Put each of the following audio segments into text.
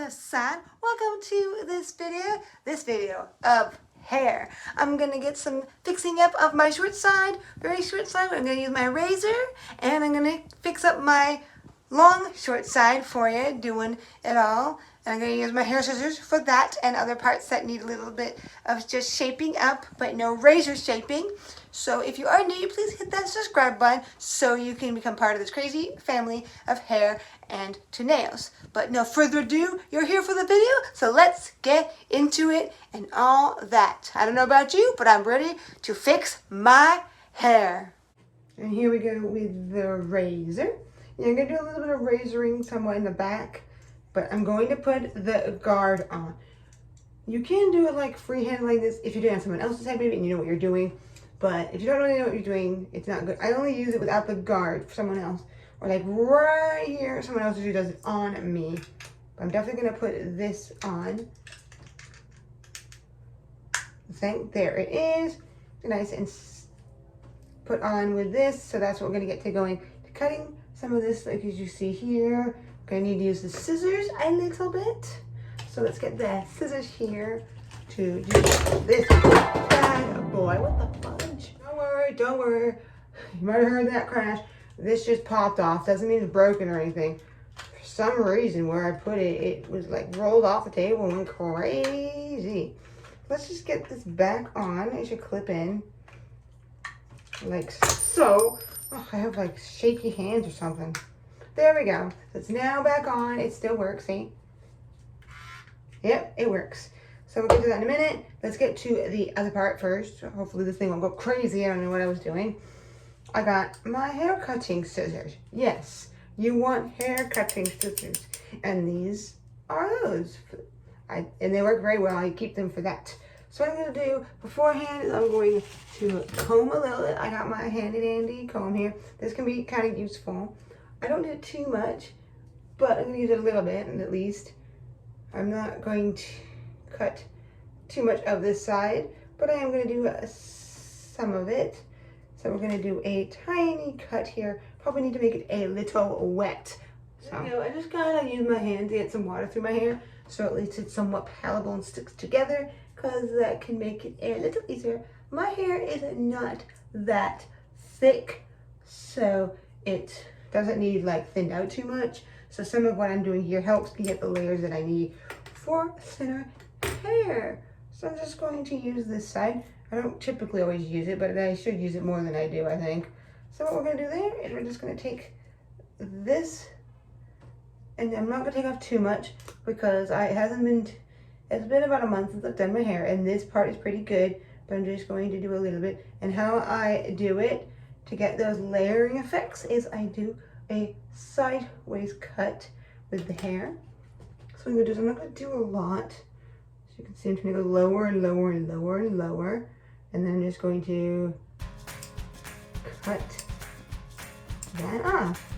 Hassan. Welcome to this video of hair. I'm gonna get some fixing up of my short side, very short side. I'm gonna use my razor and I'm gonna fix up my long short side for you, doing it all. And I'm gonna use my hair scissors for that and other parts that need a little bit of just shaping up, but no razor shaping. So if you are new, please hit that subscribe button so you can become part of this crazy family of hair and to nails. But no further ado, you're here for the video, so let's get into it and all that. I don't know about you, but I'm ready to fix my hair. And here we go with the razor. You're going to do a little bit of razoring somewhat in the back, but I'm going to put the guard on. You can do it like freehand like this if you're doing it on someone else's head maybe and you know what you're doing. But if you don't really know what you're doing, it's not good. I only use it without the guard for someone else. Or like right here, someone else usually does it on me. But I'm definitely going to put this on. There it is. Nice and put on with this. So that's what we're going to get to going to cutting some of this, like as you see here. I'm going to need to use the scissors a little bit. So let's get the scissors here to do this bad boy. What the fudge? Don't worry. You might have heard that crash. This just popped off. Doesn't mean it's broken or anything. For some reason, where I put it, it was like rolled off the table and went crazy. Let's just get this back on. It should clip in like so. Oh, I have like shaky hands or something. There we go. So it's now back on. It still works, see? Yep, it works. So we'll get to that in a minute. Let's get to the other part first. Hopefully this thing won't go crazy. I don't know what I was doing. I got my hair cutting scissors. Yes, you want hair cutting scissors. And these are those. And they work very well. I keep them for that. So what I'm going to do beforehand is I'm going to comb a little bit. I got my handy dandy comb here. This can be kind of useful. I don't do it too much, but I'm going to use it a little bit at least. I'm not going to cut too much of this side, but I am going to do some of it. So we're going to do a tiny cut here. Probably need to make it a little wet. So I just kind of use my hand to get some water through my hair, so at least it's somewhat palatable and sticks together, because that can make it a little easier. My hair is not that thick, so it doesn't need like thinned out too much. So some of what I'm doing here helps me get the layers that I need for thinner hair. So I'm just going to use this side. I don't typically always use it, but I should use it more than I do, I think. So what we're going to do there is we're just going to take this, and I'm not going to take off too much because it's been about a month since I've done my hair, and this part is pretty good, but I'm just going to do a little bit. And how I do it to get those layering effects is I do a sideways cut with the hair. So what I'm going to do is I'm not going to do a lot. So you can see I'm going to go lower and lower and lower and lower. And then I'm just going to cut that off.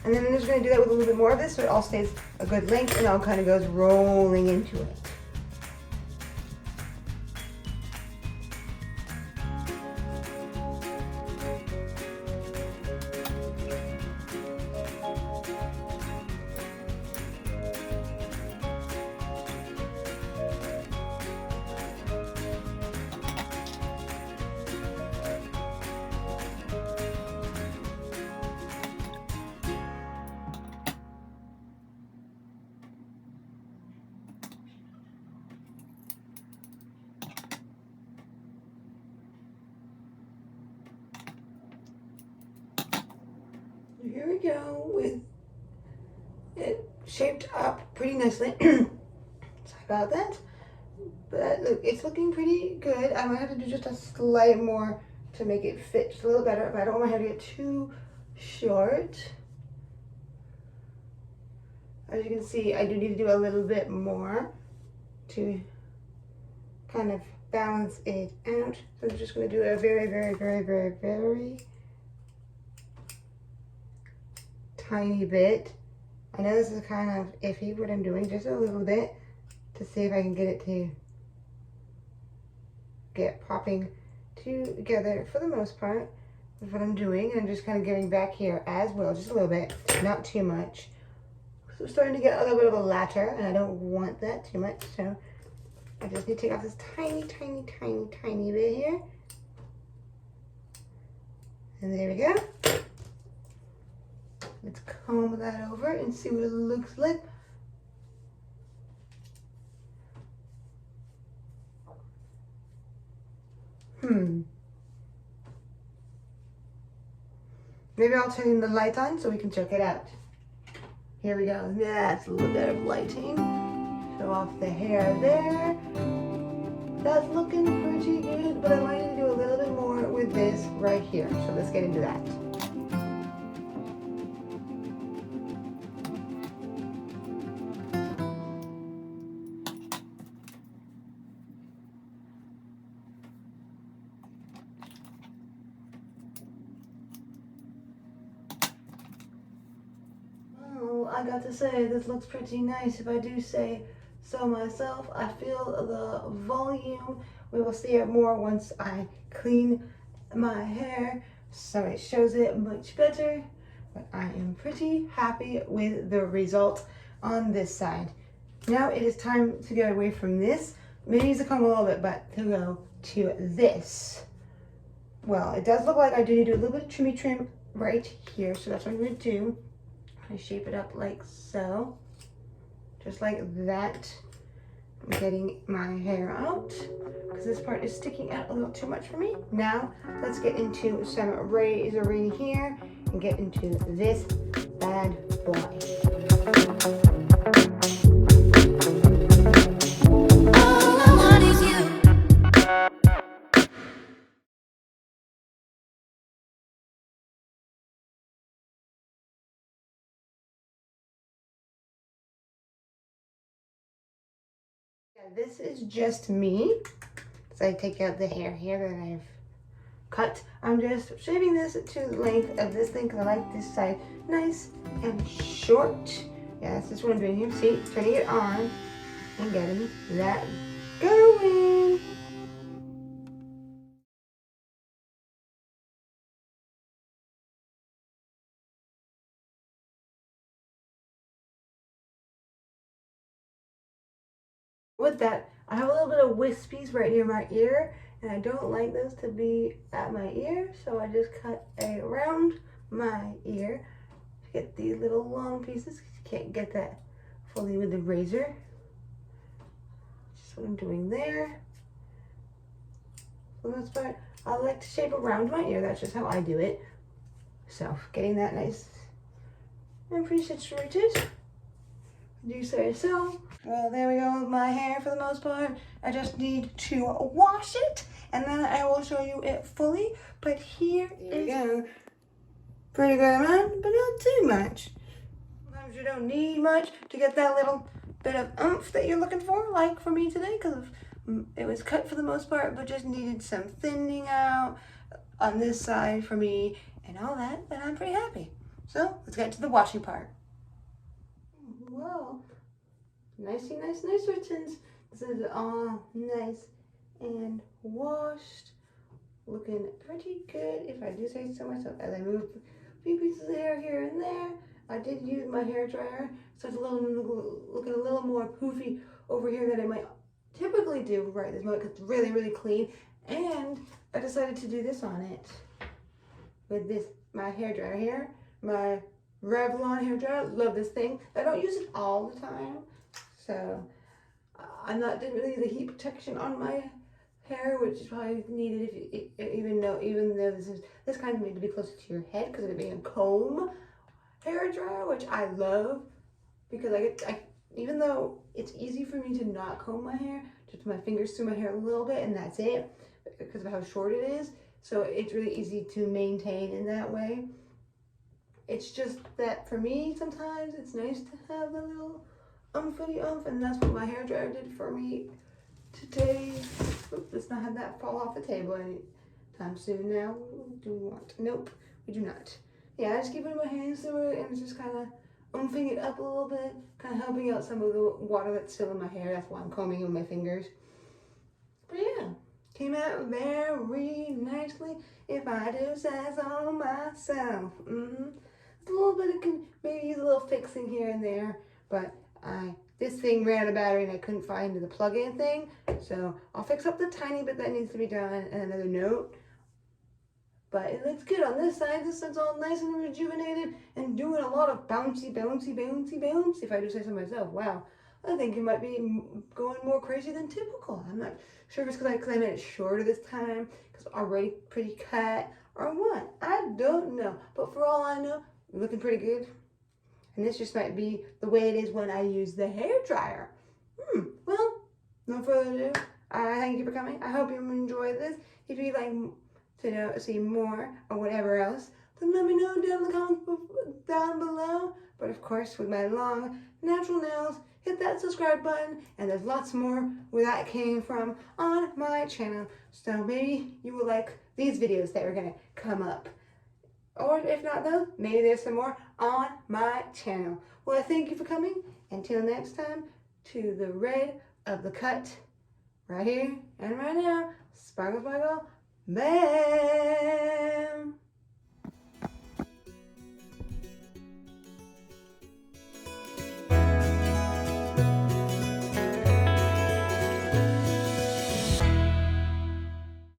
And then I'm just going to do that with a little bit more of this so it all stays a good length and all kind of goes rolling into it. Here we go with it shaped up pretty nicely. Sorry about that. But look, it's looking pretty good. I might have to do just a slight more to make it fit just a little better, but I don't want my hair to get too short. As you can see, I do need to do a little bit more to kind of balance it out. So I'm just going to do a very, very, very, very, very tiny bit. I know this is kind of iffy what I'm doing, just a little bit to see if I can get it to get popping together for the most part with what I'm doing. And I'm just kind of getting back here as well, just a little bit, not too much. So it's starting to get a little bit of a latter, and I don't want that too much, so I just need to take off this tiny, tiny, tiny, tiny bit here. And there we go. Let's comb that over and see what it looks like. Maybe I'll turn the light on so we can check it out. Here we go. That's a little bit of lighting. Show off the hair there. That's looking pretty good, but I want you to do a little bit more with this right here. So let's get into that. I got to say, this looks pretty nice if I do say so myself. I feel the volume. We will see it more once I clean my hair so it shows it much better. But I am pretty happy with the result on this side. Now it is time to go away from this. Maybe use the comb a little bit, but to go to this. Well, it does look like I do need to do a little bit of trimmy trim right here, so that's what I'm going to do. I shape it up like so, just like that. I'm getting my hair out because this part is sticking out a little too much for me. Now let's get into some razoring here and get into this bad boy. This is just me. So I take out the hair here that I've cut. I'm just shaving this to the length of this thing because I like this side nice and short. Yeah, that's just what I'm doing here. See, turning it on and getting that going. With that, I have a little bit of wispies right near my ear, and I don't like those to be at my ear, so I just cut around my ear to get these little long pieces. You can't get that fully with the razor. Just what I'm doing there. For the most part, I like to shape around my ear. That's just how I do it. So, getting that nice and pretty situated. Do you say so? Well, there we go with my hair for the most part. I just need to wash it, and then I will show you it fully. But here we go. Pretty good amount, but not too much. Sometimes you don't need much to get that little bit of oomph that you're looking for, like for me today, because it was cut for the most part, but just needed some thinning out on this side for me and all that, but I'm pretty happy. So let's get to the washing part. Whoa. Nicey, nice returns. This is all nice and washed. Looking pretty good, if I do say so myself. As I move a few pieces of hair here and there, I did use my hair dryer, so it's looking a little more poofy over here than I might typically do right this moment because it's really, really clean. And I decided to do this on it with this, my hair dryer here, my Revlon hair dryer. Love this thing. I don't use it all the time, so didn't really use the heat protection on my hair, which is probably needed even though this kind of made to be closer to your head because of it being a comb hair dryer, which I love because even though it's easy for me to not comb my hair, just my fingers through my hair a little bit and that's it because of how short it is. So it's really easy to maintain in that way. It's just that for me, sometimes it's nice to have a little umphy umph, and that's what my hair dryer did for me today. Oops, let's not have that fall off the table anytime soon now. Do we want? Nope, we do not. Yeah, I just keep putting my hands through it and just kind of umphing it up a little bit, kind of helping out some of the water that's still in my hair. That's why I'm combing with my fingers. But yeah, came out very nicely if I do say so myself. a little bit, it can maybe use a little fixing here and there, but this thing ran out of battery and I couldn't find the plug-in thing, so I'll fix up the tiny bit that needs to be done and another note. But it looks good on this side. This side's all nice and rejuvenated and doing a lot of bouncy, bouncy, bouncy, bouncy, if I do say so myself. Wow, I think it might be going more crazy than typical. I'm not sure if it's because I made it shorter this time, because it's already pretty cut, or what. I don't know. But for all I know, looking pretty good. And this just might be the way it is when I use the hair dryer. Well, no further ado. I thank you for coming. I hope you enjoyed this. If you'd like to see more or whatever else, then let me know down in the comments down below. But of course, with my long natural nails, hit that subscribe button, and there's lots more where that came from on my channel. So maybe you will like these videos that are gonna come up. Or if not though, maybe there's some more on my channel. Well, I thank you for coming. Until next time, to the red of the cut, right here and right now, sparkle, sparkle, bam!